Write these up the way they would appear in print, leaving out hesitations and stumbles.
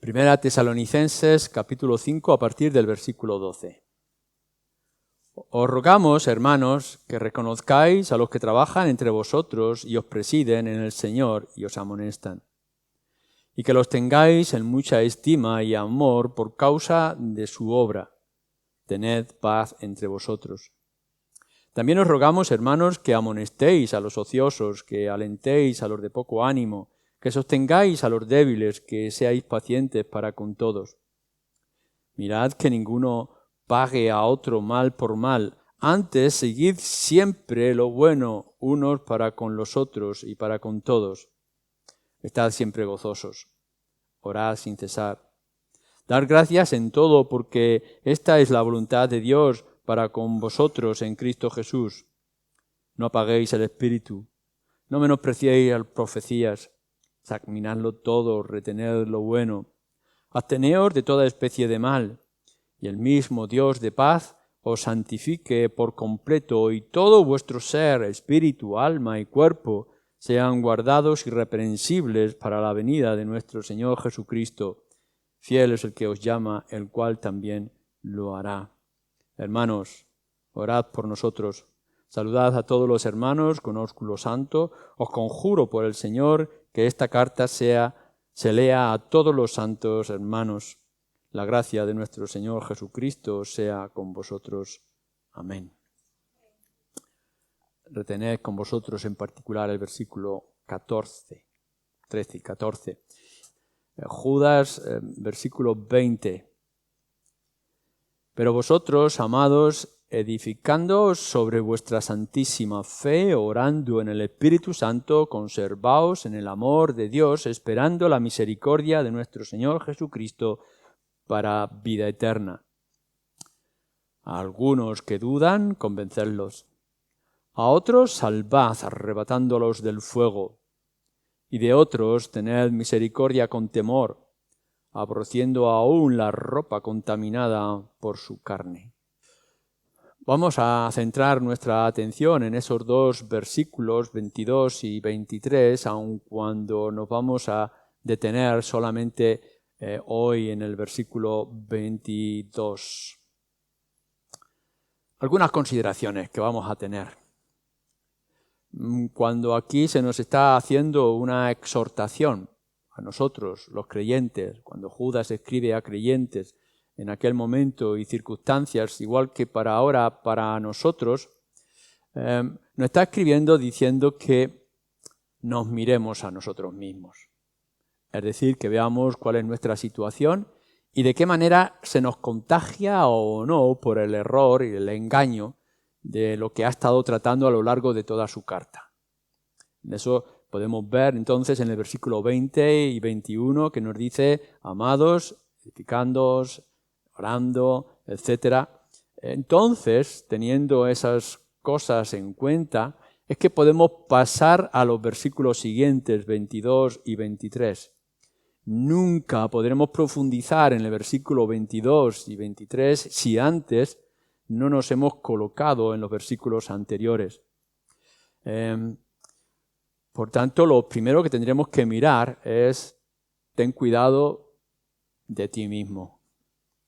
Primera Tesalonicenses, capítulo 5, a partir del versículo 12. Os rogamos, hermanos, que reconozcáis a los que trabajan entre vosotros y os presiden en el Señor y os amonestan, y que los tengáis en mucha estima y amor por causa de su obra. Tened paz entre vosotros. También os rogamos, hermanos, que amonestéis a los ociosos, que alentéis a los de poco ánimo, que sostengáis a los débiles, que seáis pacientes para con todos. Mirad que ninguno pague a otro mal por mal. Antes, seguid siempre lo bueno unos para con los otros y para con todos. Estad siempre gozosos. Orad sin cesar. Dar gracias en todo, porque esta es la voluntad de Dios para con vosotros en Cristo Jesús. No apaguéis el espíritu. No menospreciéis las profecías. Examinadlo todo, retened lo bueno. Absteneos de toda especie de mal, y el mismo Dios de paz os santifique por completo, y todo vuestro ser, espíritu, alma y cuerpo, sean guardados irreprensibles para la venida de nuestro Señor Jesucristo. Fiel es el que os llama, el cual también lo hará. Hermanos, orad por nosotros. Saludad a todos los hermanos con ósculo santo. Os conjuro por el Señor que esta carta se lea a todos los santos hermanos. La gracia de nuestro Señor Jesucristo sea con vosotros. Amén. Retened con vosotros en particular el versículo 13 y 14. Judas, versículo 20. Pero vosotros, amados, edificándoos sobre vuestra santísima fe, orando en el Espíritu Santo, conservaos en el amor de Dios, esperando la misericordia de nuestro Señor Jesucristo para vida eterna. A algunos que dudan, convencedlos. A otros salvad, arrebatándolos del fuego. Y de otros tened misericordia con temor, aborreciendo aún la ropa contaminada por su carne. Vamos a centrar nuestra atención en esos dos versículos 22 y 23, aun cuando nos vamos a detener solamente hoy en el versículo 22. Algunas consideraciones que vamos a tener. Cuando aquí se nos está haciendo una exhortación a nosotros, los creyentes, cuando Judas escribe a creyentes en aquel momento y circunstancias, igual que para ahora, para nosotros, nos está escribiendo diciendo que nos miremos a nosotros mismos. Es decir, que veamos cuál es nuestra situación y de qué manera se nos contagia o no por el error y el engaño de lo que ha estado tratando a lo largo de toda su carta. Eso podemos ver entonces en el versículo 20 y 21 que nos dice, amados, edificándoos, orando, etc. Entonces, teniendo esas cosas en cuenta, es que podemos pasar a los versículos siguientes, 22 y 23. Nunca podremos profundizar en el versículo 22 y 23 si antes no nos hemos colocado en los versículos anteriores. Por tanto, lo primero que tendremos que mirar es, ten cuidado de ti mismo.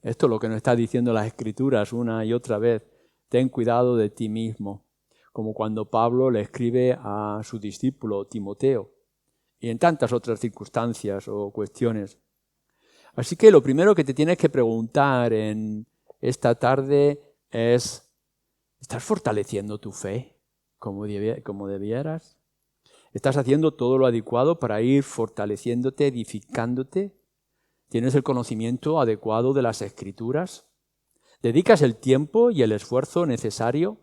Esto es lo que nos está diciendo las Escrituras una y otra vez. Ten cuidado de ti mismo. Como cuando Pablo le escribe a su discípulo Timoteo. Y en tantas otras circunstancias o cuestiones. Así que lo primero que te tienes que preguntar en esta tarde es, ¿estás fortaleciendo tu fe como debieras? ¿Estás haciendo todo lo adecuado para ir fortaleciéndote, edificándote? ¿Tienes el conocimiento adecuado de las Escrituras? ¿Dedicas el tiempo y el esfuerzo necesario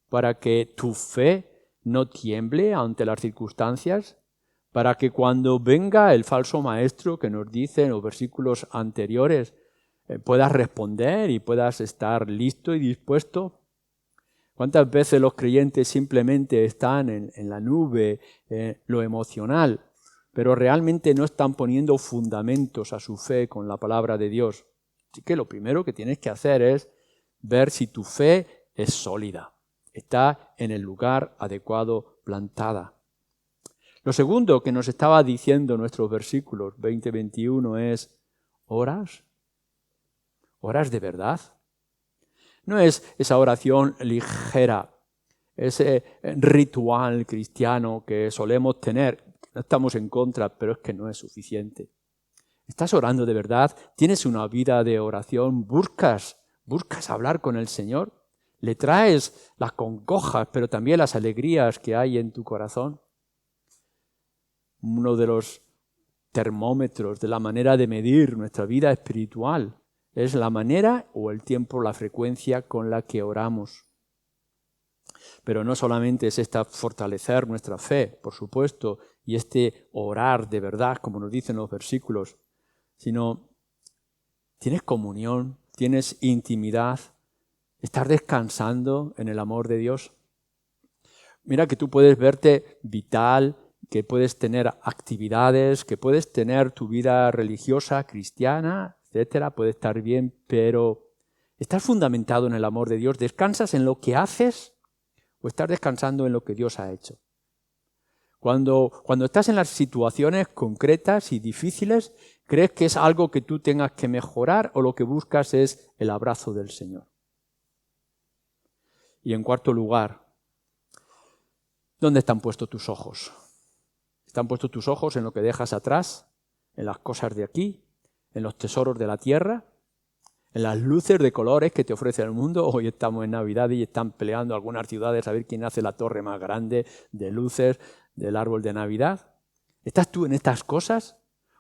para que tu fe no tiemble ante las circunstancias? Para que cuando venga el falso maestro que nos dice en los versículos anteriores, puedas responder y puedas estar listo y dispuesto. ¿Cuántas veces los creyentes simplemente están en la nube, lo emocional, pero realmente no están poniendo fundamentos a su fe con la palabra de Dios? Así que lo primero que tienes que hacer es ver si tu fe es sólida, está en el lugar adecuado plantada. Lo segundo que nos estaba diciendo nuestros versículos 20-21 es, ¿Oras? ¿Oras de verdad? No es esa oración ligera, ese ritual cristiano que solemos tener. No estamos en contra, pero es que no es suficiente. ¿Estás orando de verdad? ¿Tienes una vida de oración? ¿Buscas hablar con el Señor? ¿Le traes las congojas, pero también las alegrías que hay en tu corazón? Uno de los termómetros de la manera de medir nuestra vida espiritual es la manera o el tiempo, la frecuencia con la que oramos. Pero no solamente es fortalecer nuestra fe, por supuesto, y orar de verdad, como nos dicen los versículos, sino tienes comunión, tienes intimidad, estás descansando en el amor de Dios. Mira que tú puedes verte vital, que puedes tener actividades, que puedes tener tu vida religiosa, cristiana, etcétera, puede estar bien, pero ¿estás fundamentado en el amor de Dios? ¿Descansas en lo que haces o estás descansando en lo que Dios ha hecho? Cuando estás en las situaciones concretas y difíciles, ¿crees que es algo que tú tengas que mejorar o lo que buscas es el abrazo del Señor? Y en cuarto lugar, ¿dónde están puestos tus ojos? ¿Están puestos tus ojos en lo que dejas atrás, en las cosas de aquí, en los tesoros de la tierra, en las luces de colores que te ofrece el mundo? Hoy estamos en Navidad y están peleando algunas ciudades a ver quién hace la torre más grande de luces del árbol de Navidad. ¿Estás tú en estas cosas?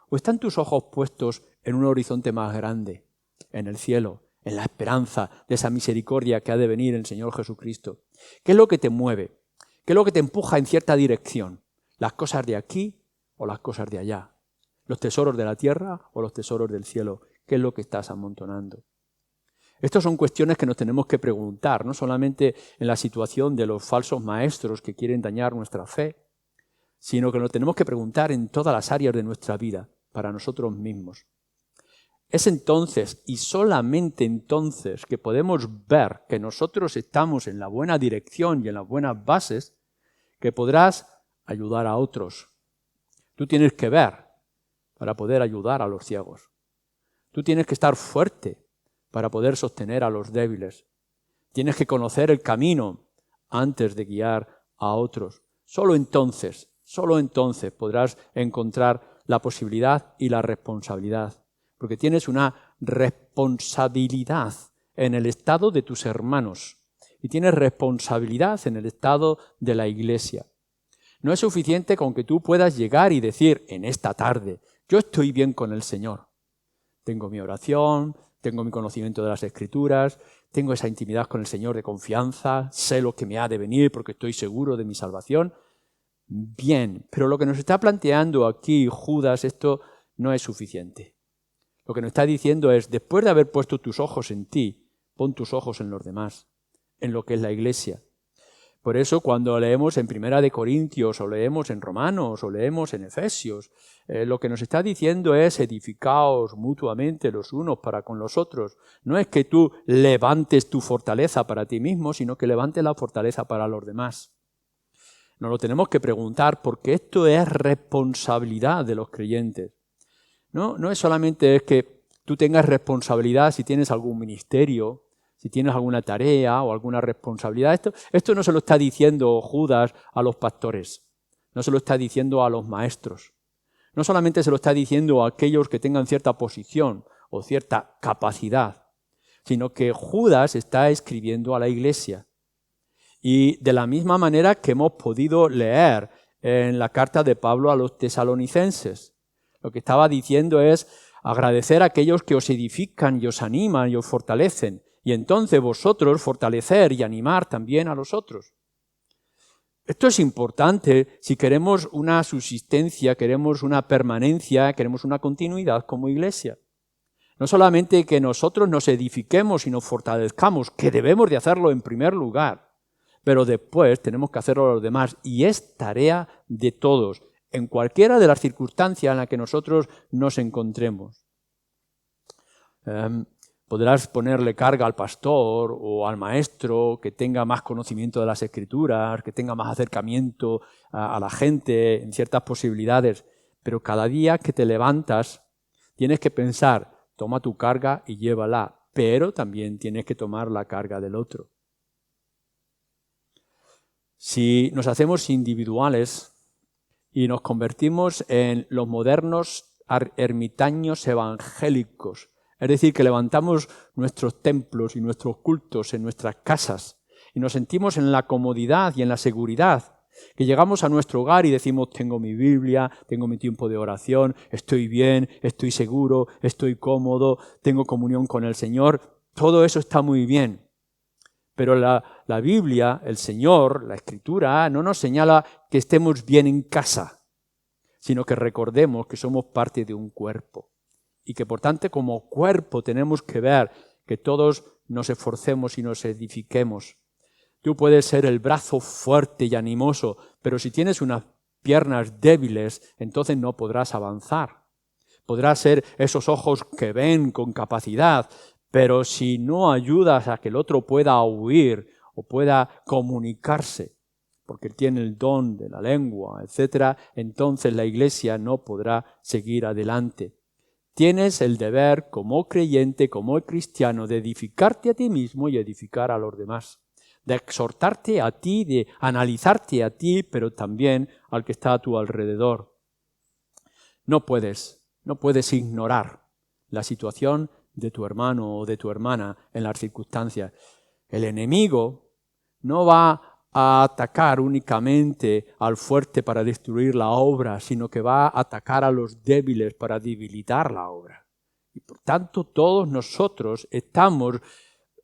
¿O están tus ojos puestos en un horizonte más grande, en el cielo, en la esperanza de esa misericordia que ha de venir el Señor Jesucristo? ¿Qué es lo que te mueve? ¿Qué es lo que te empuja en cierta dirección? ¿Las cosas de aquí o las cosas de allá? ¿Los tesoros de la tierra o los tesoros del cielo? ¿Qué es lo que estás amontonando? Estas son cuestiones que nos tenemos que preguntar, no solamente en la situación de los falsos maestros que quieren dañar nuestra fe, sino que nos tenemos que preguntar en todas las áreas de nuestra vida, para nosotros mismos. Es entonces, y solamente entonces, que podemos ver que nosotros estamos en la buena dirección y en las buenas bases, que podrás ayudar a otros. Tú tienes que ver para poder ayudar a los ciegos. Tú tienes que estar fuerte para poder sostener a los débiles. Tienes que conocer el camino antes de guiar a otros. Solo entonces podrás encontrar la posibilidad y la responsabilidad. Porque tienes una responsabilidad en el estado de tus hermanos y tienes responsabilidad en el estado de la iglesia. No es suficiente con que tú puedas llegar y decir en esta tarde, yo estoy bien con el Señor. Tengo mi oración, tengo mi conocimiento de las Escrituras, tengo esa intimidad con el Señor de confianza, sé lo que me ha de venir porque estoy seguro de mi salvación. Bien, pero lo que nos está planteando aquí Judas, esto no es suficiente. Lo que nos está diciendo es, después de haber puesto tus ojos en ti, pon tus ojos en los demás, en lo que es la iglesia. Por eso cuando leemos en Primera de Corintios, o leemos en Romanos, o leemos en Efesios, lo que nos está diciendo es edificaos mutuamente los unos para con los otros. No es que tú levantes tu fortaleza para ti mismo, sino que levantes la fortaleza para los demás. Nos lo tenemos que preguntar porque esto es responsabilidad de los creyentes. No es solamente que tú tengas responsabilidad si tienes algún ministerio, si tienes alguna tarea o alguna responsabilidad. Esto no se lo está diciendo Judas a los pastores, no se lo está diciendo a los maestros. No solamente se lo está diciendo a aquellos que tengan cierta posición o cierta capacidad, sino que Judas está escribiendo a la iglesia. Y de la misma manera que hemos podido leer en la carta de Pablo a los tesalonicenses, lo que estaba diciendo es agradecer a aquellos que os edifican y os animan y os fortalecen, y entonces vosotros fortalecer y animar también a los otros. Esto es importante si queremos una subsistencia, queremos una permanencia, queremos una continuidad como iglesia. No solamente que nosotros nos edifiquemos y nos fortalezcamos, que debemos de hacerlo en primer lugar, pero después tenemos que hacerlo a los demás, y es tarea de todos, en cualquiera de las circunstancias en las que nosotros nos encontremos. Podrás ponerle carga al pastor o al maestro que tenga más conocimiento de las Escrituras, que tenga más acercamiento a la gente en ciertas posibilidades, pero cada día que te levantas tienes que pensar, Toma tu carga y llévala, pero también tienes que tomar la carga del otro. Si nos hacemos individuales y nos convertimos en los modernos ermitaños evangélicos, es decir, que levantamos nuestros templos y nuestros cultos en nuestras casas y nos sentimos en la comodidad y en la seguridad, que llegamos a nuestro hogar y decimos, tengo mi Biblia, tengo mi tiempo de oración, estoy bien, estoy seguro, estoy cómodo, tengo comunión con el Señor, todo eso está muy bien. Pero la Biblia, el Señor, la Escritura, no nos señala que estemos bien en casa, sino que recordemos que somos parte de un cuerpo y que por tanto como cuerpo tenemos que ver que todos nos esforcemos y nos edifiquemos. Tú puedes ser el brazo fuerte y animoso, pero si tienes unas piernas débiles, entonces no podrás avanzar. Podrás ser esos ojos que ven con capacidad, pero si no ayudas a que el otro pueda oír o pueda comunicarse, porque tiene el don de la lengua, etc., entonces la Iglesia no podrá seguir adelante. Tienes el deber como creyente, como cristiano, de edificarte a ti mismo y edificar a los demás, de exhortarte a ti, de analizarte a ti, pero también al que está a tu alrededor. No puedes ignorar la situación de tu hermano o de tu hermana en las circunstancias. El enemigo no va a atacar únicamente al fuerte para destruir la obra, sino que va a atacar a los débiles para debilitar la obra. Y por tanto, todos nosotros estamos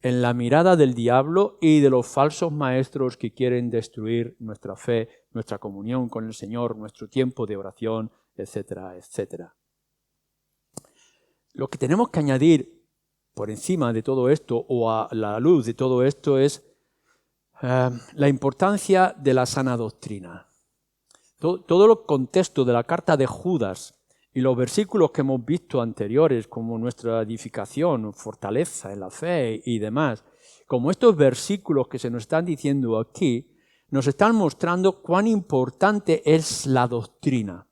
en la mirada del diablo y de los falsos maestros que quieren destruir nuestra fe, nuestra comunión con el Señor, nuestro tiempo de oración, etcétera, etcétera. Lo que tenemos que añadir por encima de todo esto o a la luz de todo esto es la importancia de la sana doctrina. Todo el contexto de la carta de Judas y los versículos que hemos visto anteriores, como nuestra edificación, fortaleza en la fe y demás, como estos versículos que se nos están diciendo aquí, nos están mostrando cuán importante es la doctrina.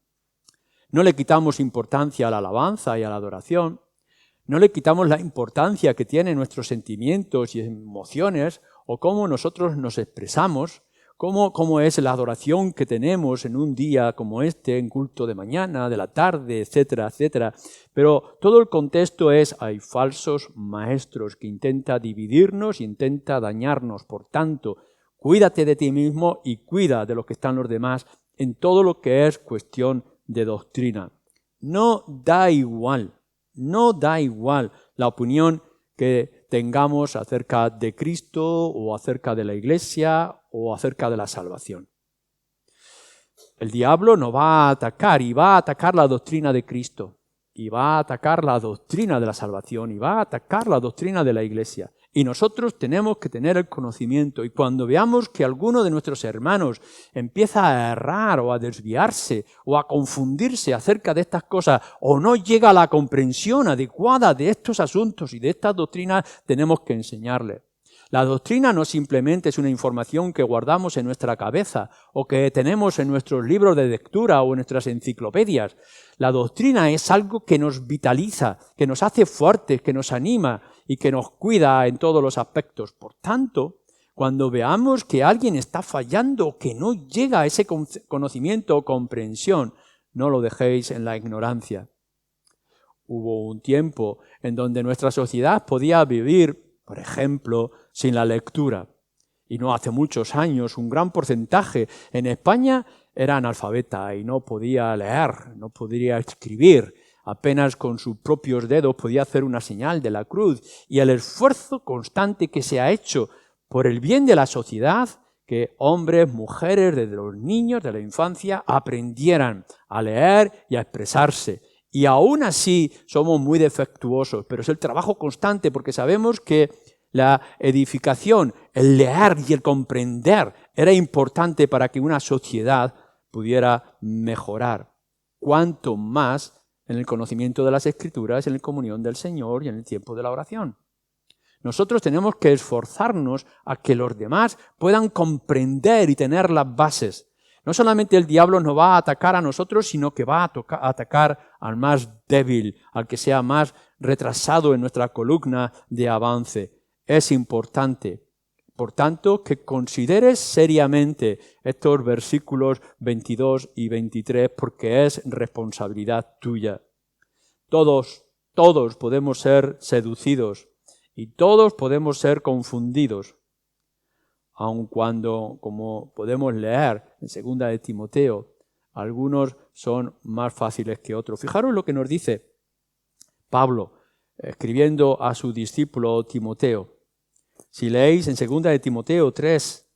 No le quitamos importancia a la alabanza y a la adoración, no le quitamos la importancia que tienen nuestros sentimientos y emociones o cómo nosotros nos expresamos, cómo es la adoración que tenemos en un día como este, en culto de mañana, de la tarde, etcétera, etcétera. Pero todo el contexto es, hay falsos maestros que intentan dividirnos, intenta dañarnos. Por tanto, cuídate de ti mismo y cuida de los que están los demás en todo lo que es cuestión de doctrina. No da igual la opinión que tengamos acerca de Cristo o acerca de la Iglesia o acerca de la salvación. El diablo nos va a atacar y va a atacar la doctrina de Cristo y va a atacar la doctrina de la salvación y va a atacar la doctrina de la Iglesia. Y nosotros tenemos que tener el conocimiento y cuando veamos que alguno de nuestros hermanos empieza a errar o a desviarse o a confundirse acerca de estas cosas o no llega a la comprensión adecuada de estos asuntos y de estas doctrinas, tenemos que enseñarle. La doctrina no simplemente es una información que guardamos en nuestra cabeza o que tenemos en nuestros libros de lectura o en nuestras enciclopedias. La doctrina es algo que nos vitaliza, que nos hace fuertes, que nos anima y que nos cuida en todos los aspectos. Por tanto, cuando veamos que alguien está fallando o que no llega a ese conocimiento o comprensión, no lo dejéis en la ignorancia. Hubo un tiempo en donde nuestra sociedad podía vivir, por ejemplo, sin la lectura. Y no hace muchos años, un gran porcentaje en España era analfabeta y no podía leer, no podía escribir. Apenas con sus propios dedos podía hacer una señal de la cruz. Y el esfuerzo constante que se ha hecho por el bien de la sociedad, que hombres, mujeres, desde los niños, de la infancia, aprendieran a leer y a expresarse. Y aún así somos muy defectuosos, pero es el trabajo constante porque sabemos que la edificación, el leer y el comprender era importante para que una sociedad pudiera mejorar. Cuanto más en el conocimiento de las Escrituras, en la comunión del Señor y en el tiempo de la oración. Nosotros tenemos que esforzarnos a que los demás puedan comprender y tener las bases. No solamente el diablo nos va a atacar a nosotros, sino que va a atacar al más débil, al que sea más retrasado en nuestra columna de avance. Es importante, por tanto, que consideres seriamente estos versículos 22 y 23 porque es responsabilidad tuya. Todos podemos ser seducidos y todos podemos ser confundidos, aun cuando, como podemos leer en 2 de Timoteo, algunos son más fáciles que otros. Fijaros lo que nos dice Pablo, escribiendo a su discípulo Timoteo. Si leéis en 2 de Timoteo 3,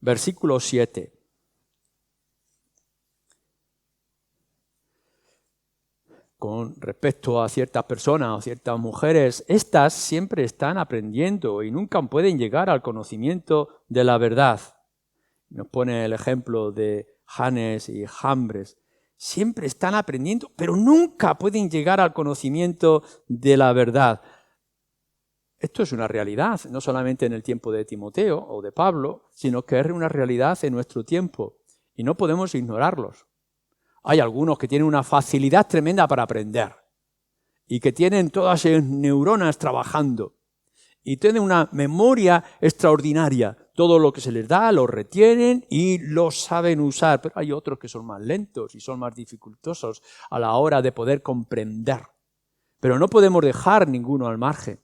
versículo 7. Con respecto a ciertas personas o ciertas mujeres, estas siempre están aprendiendo y nunca pueden llegar al conocimiento de la verdad. Nos pone el ejemplo de Janes y Jambres. Siempre están aprendiendo, pero nunca pueden llegar al conocimiento de la verdad. Esto es una realidad, no solamente en el tiempo de Timoteo o de Pablo, sino que es una realidad en nuestro tiempo y no podemos ignorarlos. Hay algunos que tienen una facilidad tremenda para aprender y que tienen todas sus neuronas trabajando y tienen una memoria extraordinaria. Todo lo que se les da lo retienen y lo saben usar, pero hay otros que son más lentos y son más dificultosos a la hora de poder comprender. Pero no podemos dejar ninguno al margen.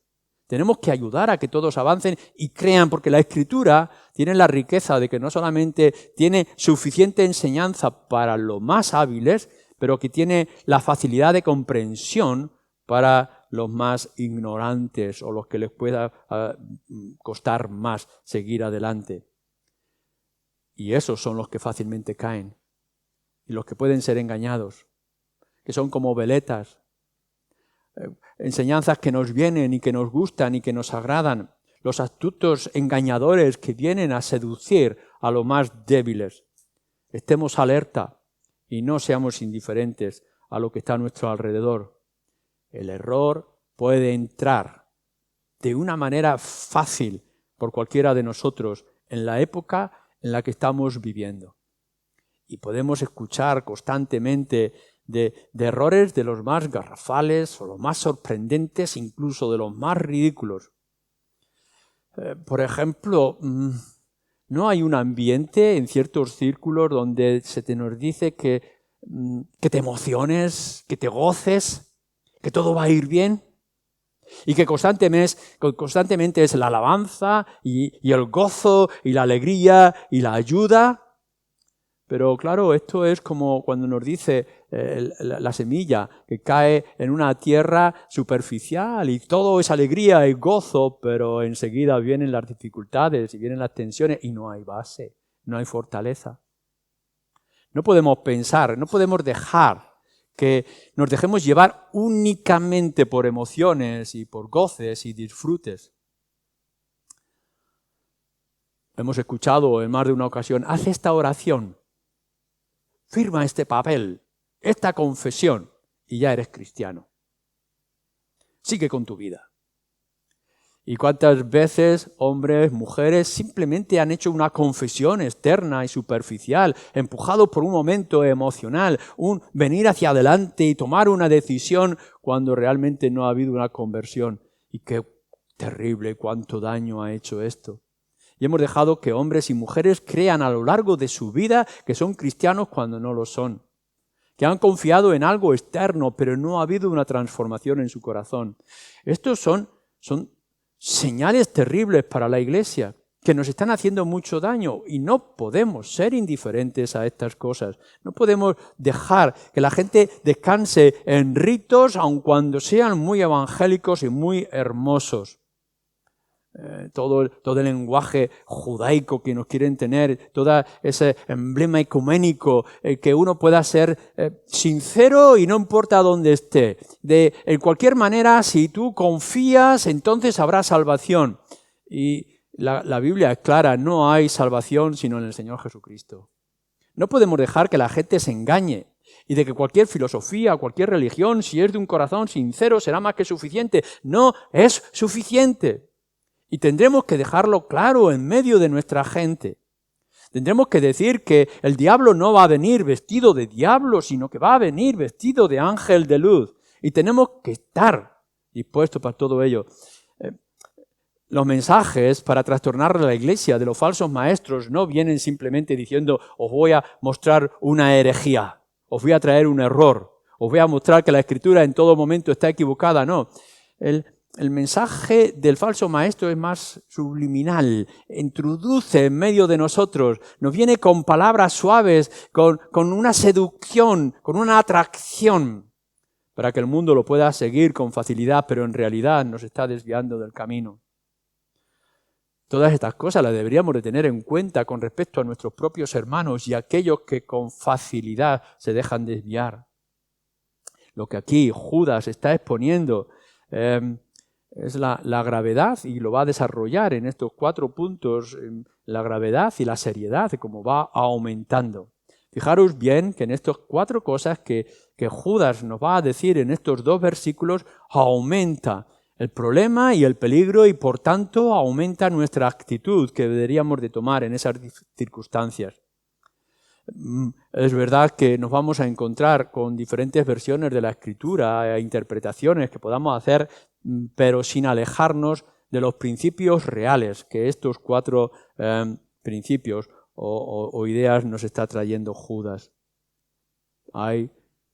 Tenemos que ayudar a que todos avancen y crean, porque la Escritura tiene la riqueza de que no solamente tiene suficiente enseñanza para los más hábiles, pero que tiene la facilidad de comprensión para los más ignorantes o los que les pueda costar más seguir adelante. Y esos son los que fácilmente caen y los que pueden ser engañados, que son como veletas. Enseñanzas que nos vienen y que nos gustan y que nos agradan, los astutos engañadores que vienen a seducir a los más débiles. Estemos alerta y no seamos indiferentes a lo que está a nuestro alrededor. El error puede entrar de una manera fácil por cualquiera de nosotros en la época en la que estamos viviendo. Y podemos escuchar constantemente de errores de los más garrafales o los más sorprendentes, incluso de los más ridículos. Por ejemplo, no hay un ambiente en ciertos círculos donde se te nos dice que te emociones, que te goces, que todo va a ir bien y que constantemente es la alabanza y el gozo y la alegría y la ayuda. Pero claro, esto es como cuando nos dice la semilla que cae en una tierra superficial y todo es alegría y gozo, pero enseguida vienen las dificultades y vienen las tensiones y no hay base, no hay fortaleza. No podemos pensar, no podemos dejar que nos dejemos llevar únicamente por emociones y por goces y disfrutes. Hemos escuchado en más de una ocasión, haz esta oración. Firma este papel, esta confesión, y ya eres cristiano. Sigue con tu vida. ¿Y cuántas veces hombres, mujeres, simplemente han hecho una confesión externa y superficial, empujados por un momento emocional, un venir hacia adelante y tomar una decisión cuando realmente no ha habido una conversión? Y qué terrible, cuánto daño ha hecho esto. Y hemos dejado que hombres y mujeres crean a lo largo de su vida que son cristianos cuando no lo son. Que han confiado en algo externo, pero no ha habido una transformación en su corazón. Estos son señales terribles para la Iglesia, que nos están haciendo mucho daño y no podemos ser indiferentes a estas cosas. No podemos dejar que la gente descanse en ritos, aun cuando sean muy evangélicos y muy hermosos. Todo el lenguaje judaico que nos quieren tener, todo ese emblema ecuménico, que uno pueda ser sincero y no importa dónde esté. En cualquier manera, si tú confías, entonces habrá salvación. Y la Biblia es clara, no hay salvación sino en el Señor Jesucristo. No podemos dejar que la gente se engañe y de que cualquier filosofía, cualquier religión, si es de un corazón sincero, será más que suficiente. No es suficiente. Y tendremos que dejarlo claro en medio de nuestra gente. Tendremos que decir que el diablo no va a venir vestido de diablo, sino que va a venir vestido de ángel de luz. Y tenemos que estar dispuestos para todo ello. Los mensajes para trastornar a la iglesia de los falsos maestros no vienen simplemente diciendo os voy a mostrar una herejía, os voy a traer un error, os voy a mostrar que la escritura en todo momento está equivocada. No, el mensaje del falso maestro es más subliminal, introduce en medio de nosotros, nos viene con palabras suaves, con una seducción, con una atracción, para que el mundo lo pueda seguir con facilidad, pero en realidad nos está desviando del camino. Todas estas cosas las deberíamos de tener en cuenta con respecto a nuestros propios hermanos y a aquellos que con facilidad se dejan desviar. Lo que aquí Judas está exponiendo es la gravedad, y lo va a desarrollar en estos 4 puntos, la gravedad y la seriedad de cómo va aumentando. Fijaros bien que en estas 4 cosas que Judas nos va a decir en estos 2 versículos, aumenta el problema y el peligro, y por tanto aumenta nuestra actitud que deberíamos de tomar en esas circunstancias. Es verdad que nos vamos a encontrar con diferentes versiones de la Escritura e interpretaciones que podamos hacer, pero sin alejarnos de los principios reales que estos 4 principios o ideas nos está trayendo Judas. Hay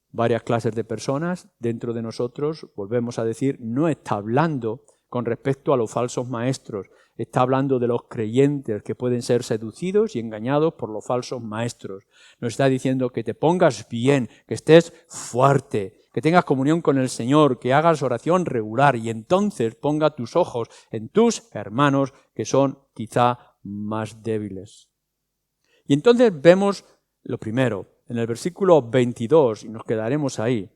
varias clases de personas dentro de nosotros, volvemos a decir, no está hablando con respecto a los falsos maestros, está hablando de los creyentes que pueden ser seducidos y engañados por los falsos maestros. Nos está diciendo que te pongas bien, que estés fuerte, que tengas comunión con el Señor, que hagas oración regular y entonces ponga tus ojos en tus hermanos que son quizá más débiles. Y entonces vemos lo primero, en el versículo 22, y nos quedaremos ahí,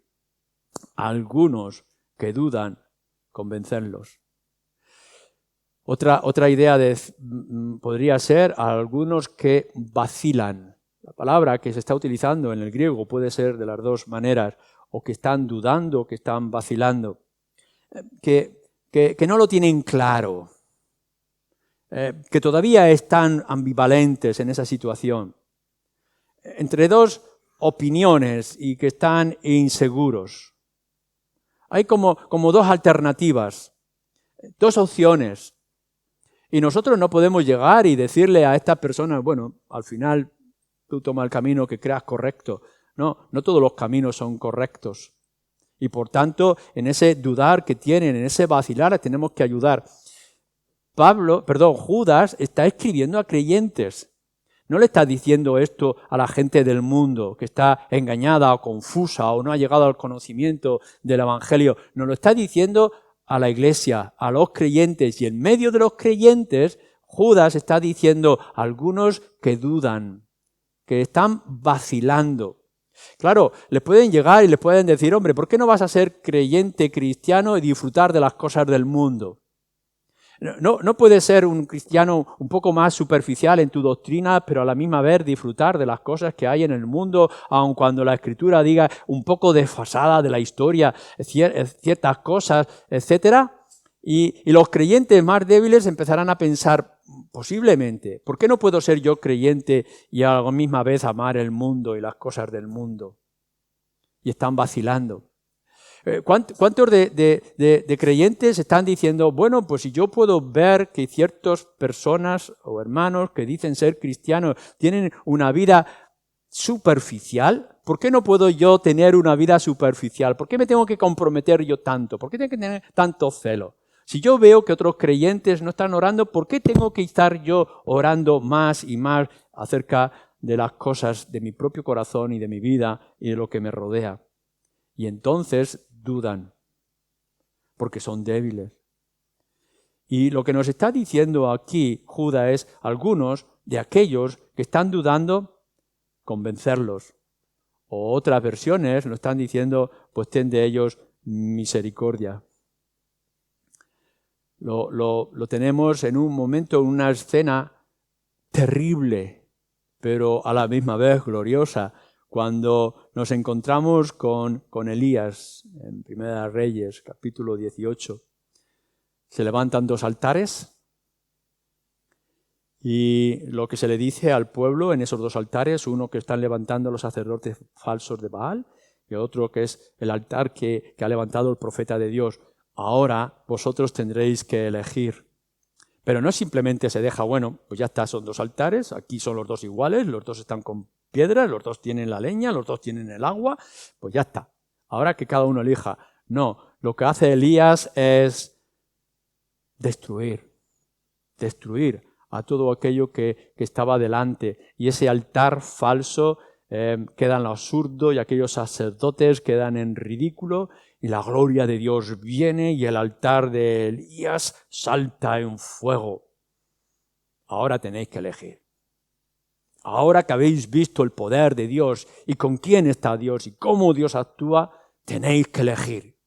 algunos que dudan, convencerlos. Otra idea podría ser algunos que vacilan. La palabra que se está utilizando en el griego puede ser de las 2 maneras, o que están dudando, o que están vacilando, que no lo tienen claro, que todavía están ambivalentes en esa situación, entre 2 opiniones y que están inseguros. Hay como 2 alternativas, 2 opciones. Y nosotros no podemos llegar y decirle a estas personas, bueno, al final tú toma el camino que creas correcto. No todos los caminos son correctos. Y por tanto, en ese dudar que tienen, en ese vacilar, tenemos que ayudar. Judas está escribiendo a creyentes. No le está diciendo esto a la gente del mundo que está engañada o confusa o no ha llegado al conocimiento del Evangelio. Nos lo está diciendo a la iglesia, a los creyentes. Y en medio de los creyentes, Judas está diciendo a algunos que dudan, que están vacilando. Claro, les pueden llegar y les pueden decir, hombre, ¿por qué no vas a ser creyente cristiano y disfrutar de las cosas del mundo? No puedes ser un cristiano un poco más superficial en tu doctrina, pero a la misma vez disfrutar de las cosas que hay en el mundo, aun cuando la Escritura diga un poco desfasada de la historia, ciertas cosas, etc. Y los creyentes más débiles empezarán a pensar, posiblemente, ¿por qué no puedo ser yo creyente y a la misma vez amar el mundo y las cosas del mundo? Y están vacilando. ¿Cuántos de creyentes están diciendo, bueno, pues si yo puedo ver que ciertas personas o hermanos que dicen ser cristianos tienen una vida superficial, ¿por qué no puedo yo tener una vida superficial? ¿Por qué me tengo que comprometer yo tanto? ¿Por qué tengo que tener tanto celo? Si yo veo que otros creyentes no están orando, ¿por qué tengo que estar yo orando más y más acerca de las cosas de mi propio corazón y de mi vida y de lo que me rodea? Y entonces dudan, porque son débiles. Y lo que nos está diciendo aquí Judas es algunos de aquellos que están dudando, convencerlos. O otras versiones nos están diciendo, pues ten de ellos misericordia. Lo tenemos en un momento, en una escena terrible, pero a la misma vez gloriosa, cuando nos encontramos con Elías en Primera Reyes, capítulo 18. Se levantan 2 altares Y lo que se le dice al pueblo en esos dos altares, uno que están levantando los sacerdotes falsos de Baal y otro que es el altar que ha levantado el profeta de Dios. Ahora vosotros tendréis que elegir. Pero no simplemente se deja, bueno, pues ya está, son dos altares, aquí son los dos iguales, los dos están con piedras, los dos tienen la leña, los dos tienen el agua, pues ya está. Ahora que cada uno elija. No, lo que hace Elías es destruir a todo aquello que estaba delante. Y ese altar falso queda en lo absurdo y aquellos sacerdotes quedan en ridículo y la gloria de Dios viene y el altar de Elías salta en fuego. Ahora tenéis que elegir. Ahora que habéis visto el poder de Dios y con quién está Dios y cómo Dios actúa, tenéis que elegir.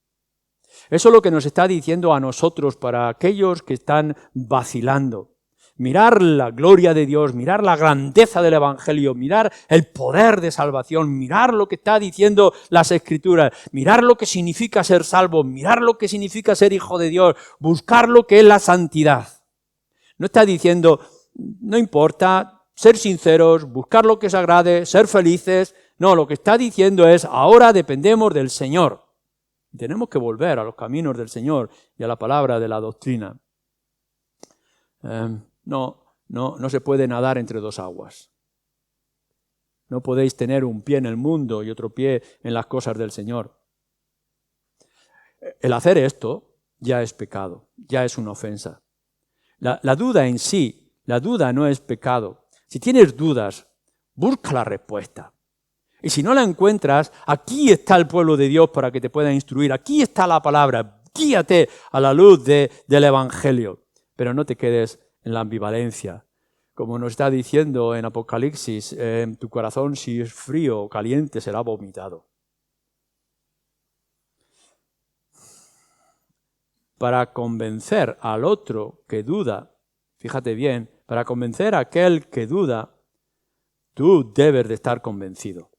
Eso es lo que nos está diciendo a nosotros, para aquellos que están vacilando. Mirar la gloria de Dios, mirar la grandeza del Evangelio, mirar el poder de salvación, mirar lo que está diciendo las Escrituras, mirar lo que significa ser salvo, mirar lo que significa ser hijo de Dios, buscar lo que es la santidad. No está diciendo, no importa, ser sinceros, buscar lo que os agrade, ser felices. No, lo que está diciendo es, ahora dependemos del Señor. Tenemos que volver a los caminos del Señor y a la palabra de la doctrina. No se puede nadar entre dos aguas. No podéis tener un pie en el mundo y otro pie en las cosas del Señor. El hacer esto ya es pecado, ya es una ofensa. La duda en sí, la duda no es pecado. Si tienes dudas, busca la respuesta. Y si no la encuentras, aquí está el pueblo de Dios para que te pueda instruir. Aquí está la palabra. Guíate a la luz del Evangelio. Pero no te quedes en la ambivalencia. Como nos está diciendo en Apocalipsis, tu corazón si es frío o caliente será vomitado. Para convencer al otro que duda, fíjate bien, para convencer a aquel que duda, tú debes de estar convencido.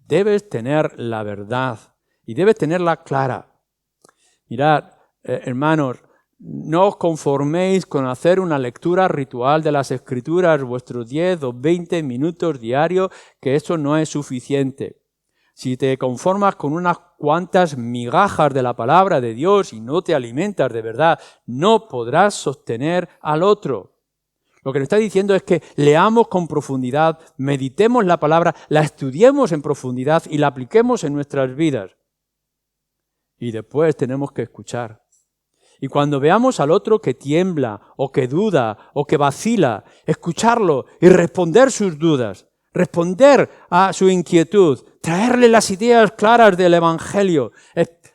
Debes tener la verdad y debes tenerla clara. Mirad, hermanos, no os conforméis con hacer una lectura ritual de las Escrituras vuestros 10 o 20 minutos diarios, que eso no es suficiente. Si te conformas con unas cuantas migajas de la palabra de Dios y no te alimentas de verdad, no podrás sostener al otro. Lo que nos está diciendo es que leamos con profundidad, meditemos la palabra, la estudiemos en profundidad y la apliquemos en nuestras vidas. Y después tenemos que escuchar. Y cuando veamos al otro que tiembla, o que duda, o que vacila, escucharlo y responder sus dudas, responder a su inquietud, traerle las ideas claras del Evangelio,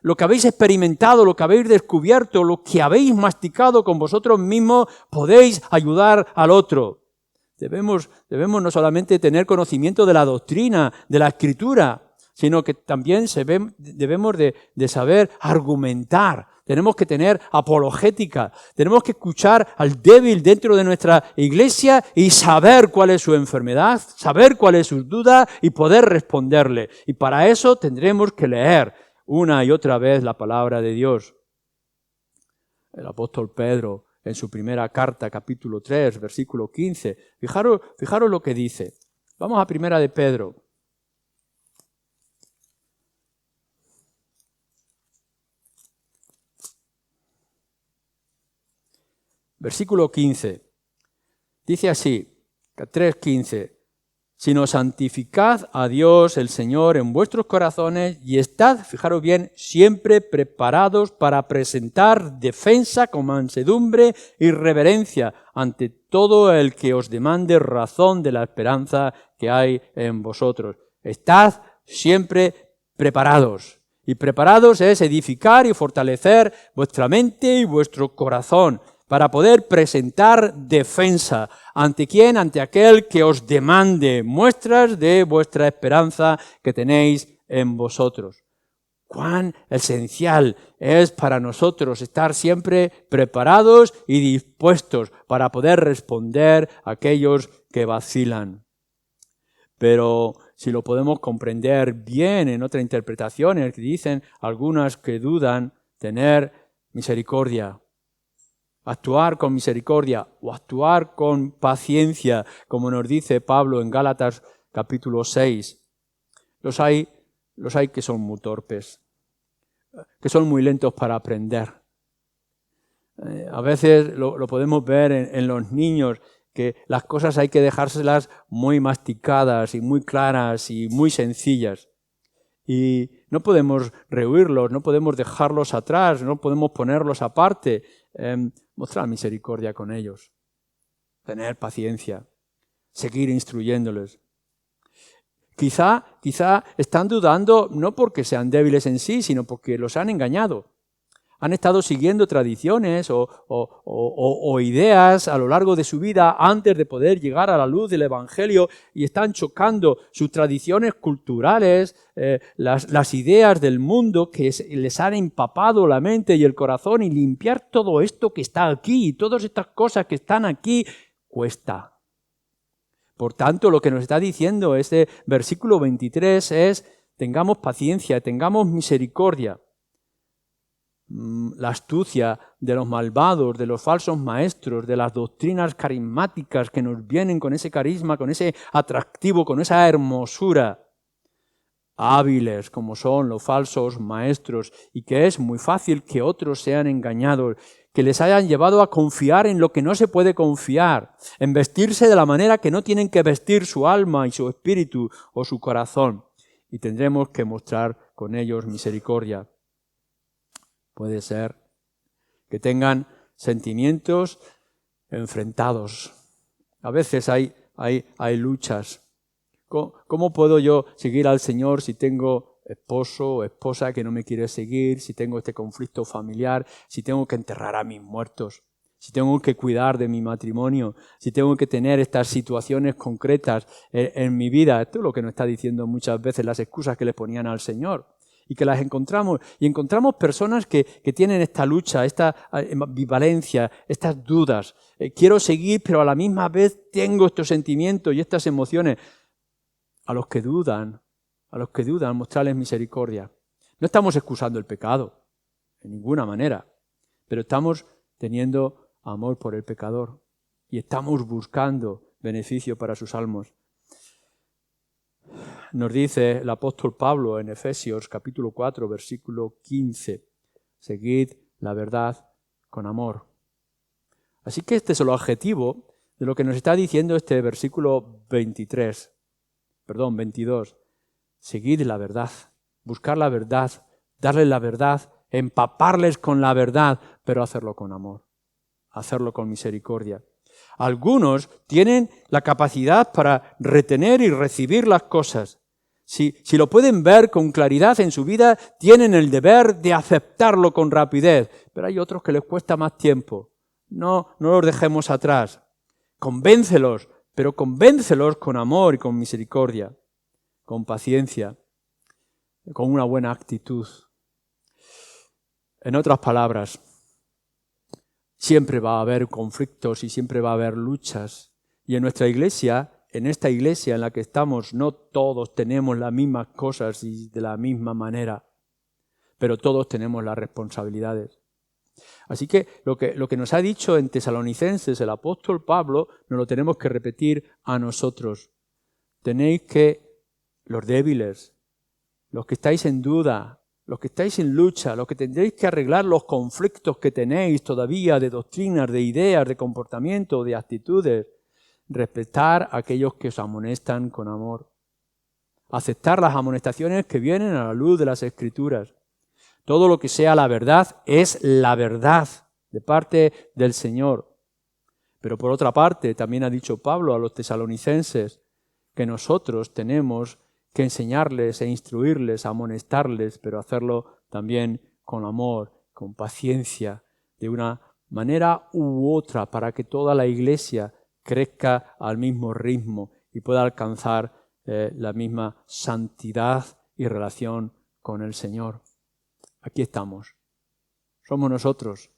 lo que habéis experimentado, lo que habéis descubierto, lo que habéis masticado con vosotros mismos, podéis ayudar al otro. Debemos no solamente tener conocimiento de la doctrina, de la Escritura, sino que también debemos de saber argumentar. Tenemos que tener apologética, tenemos que escuchar al débil dentro de nuestra iglesia y saber cuál es su enfermedad, saber cuál es su duda y poder responderle. Y para eso tendremos que leer una y otra vez la palabra de Dios. El apóstol Pedro, en su primera carta, capítulo 3, versículo 15, fijaros lo que dice. Vamos a primera de Pedro. Versículo 15, dice así, 3:15, sino santificad a Dios el Señor en vuestros corazones y estad, fijaros bien, siempre preparados para presentar defensa con mansedumbre y reverencia ante todo el que os demande razón de la esperanza que hay en vosotros. Estad siempre preparados. Y preparados es edificar y fortalecer vuestra mente y vuestro corazón, para poder presentar defensa. ¿Ante quién? Ante aquel que os demande muestras de vuestra esperanza que tenéis en vosotros. Cuán esencial es para nosotros estar siempre preparados y dispuestos para poder responder a aquellos que vacilan. Pero si lo podemos comprender bien en otra interpretación, en el que dicen algunas que dudan, tener misericordia. Actuar con misericordia o actuar con paciencia, como nos dice Pablo en Gálatas capítulo 6. Los hay que son muy torpes, que son muy lentos para aprender. A veces lo podemos ver en los niños, que las cosas hay que dejárselas muy masticadas y muy claras y muy sencillas. Y no podemos rehuirlos, no podemos dejarlos atrás, no podemos ponerlos aparte. Mostrar misericordia con ellos, tener paciencia, seguir instruyéndoles. Quizá están dudando no porque sean débiles en sí, sino porque los han engañado. Han estado siguiendo tradiciones o ideas a lo largo de su vida antes de poder llegar a la luz del Evangelio y están chocando sus tradiciones culturales, las ideas del mundo que les han empapado la mente y el corazón, y limpiar todo esto que está aquí y todas estas cosas que están aquí cuesta. Por tanto, lo que nos está diciendo este versículo 23 es: tengamos paciencia, tengamos misericordia. La astucia de los malvados, de los falsos maestros, de las doctrinas carismáticas que nos vienen con ese carisma, con ese atractivo, con esa hermosura. Hábiles como son los falsos maestros, y que es muy fácil que otros sean engañados, que les hayan llevado a confiar en lo que no se puede confiar, en vestirse de la manera que no tienen que vestir su alma y su espíritu o su corazón. Y tendremos que mostrar con ellos misericordia. Puede ser que tengan sentimientos enfrentados. A veces hay luchas. ¿Cómo puedo yo seguir al Señor si tengo esposo o esposa que no me quiere seguir, si tengo este conflicto familiar, si tengo que enterrar a mis muertos, si tengo que cuidar de mi matrimonio, si tengo que tener estas situaciones concretas en mi vida? Esto es lo que nos está diciendo muchas veces las excusas que le ponían al Señor. Y que las encontramos, y encontramos personas que tienen esta lucha, esta ambivalencia, estas dudas. Quiero seguir, pero a la misma vez tengo estos sentimientos y estas emociones. A los que dudan, mostrarles misericordia. No estamos excusando el pecado, de ninguna manera, pero estamos teniendo amor por el pecador y estamos buscando beneficio para sus almas. Nos dice el apóstol Pablo en Efesios capítulo 4, versículo 15, seguid la verdad con amor. Así que este es el objetivo de lo que nos está diciendo este versículo 22. Seguid la verdad, buscar la verdad, darles la verdad, empaparles con la verdad, pero hacerlo con amor, hacerlo con misericordia. Algunos tienen la capacidad para retener y recibir las cosas. Si lo pueden ver con claridad en su vida, tienen el deber de aceptarlo con rapidez. Pero hay otros que les cuesta más tiempo. No los dejemos atrás. Convéncelos, pero convéncelos con amor y con misericordia, con paciencia, con una buena actitud. En otras palabras, siempre va a haber conflictos y siempre va a haber luchas. Y en nuestra iglesia, en esta iglesia en la que estamos, no todos tenemos las mismas cosas y de la misma manera, pero todos tenemos las responsabilidades. Así que lo que nos ha dicho en Tesalonicenses el apóstol Pablo, nos lo tenemos que repetir a nosotros. Tenéis que, los débiles, los que estáis en duda, los que estáis en lucha, los que tendréis que arreglar los conflictos que tenéis todavía de doctrinas, de ideas, de comportamiento, de actitudes, respetar a aquellos que os amonestan con amor. Aceptar las amonestaciones que vienen a la luz de las Escrituras. Todo lo que sea la verdad es la verdad de parte del Señor. Pero por otra parte, también ha dicho Pablo a los tesalonicenses que nosotros tenemos que enseñarles e instruirles, amonestarles, pero hacerlo también con amor, con paciencia, de una manera u otra, para que toda la iglesia crezca al mismo ritmo y pueda alcanzar la misma santidad y relación con el Señor. Aquí estamos. Somos nosotros.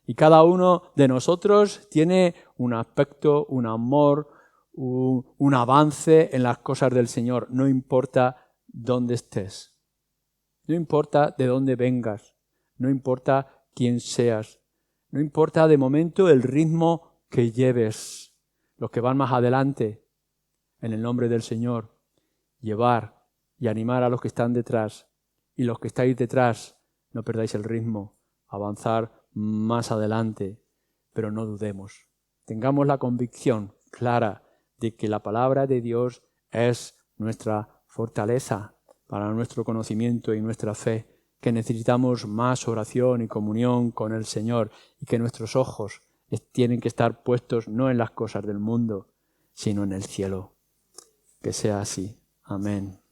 Y cada uno de nosotros tiene un aspecto, un amor, un avance en las cosas del Señor. No importa dónde estés. No importa de dónde vengas. No importa quién seas. No importa de momento el ritmo que lleves, los que van más adelante, en el nombre del Señor, llevar y animar a los que están detrás. Y los que estáis detrás, no perdáis el ritmo, avanzar más adelante, pero no dudemos. Tengamos la convicción clara de que la palabra de Dios es nuestra fortaleza para nuestro conocimiento y nuestra fe, que necesitamos más oración y comunión con el Señor y que nuestros ojos tienen que estar puestos no en las cosas del mundo, sino en el cielo. Que sea así. Amén.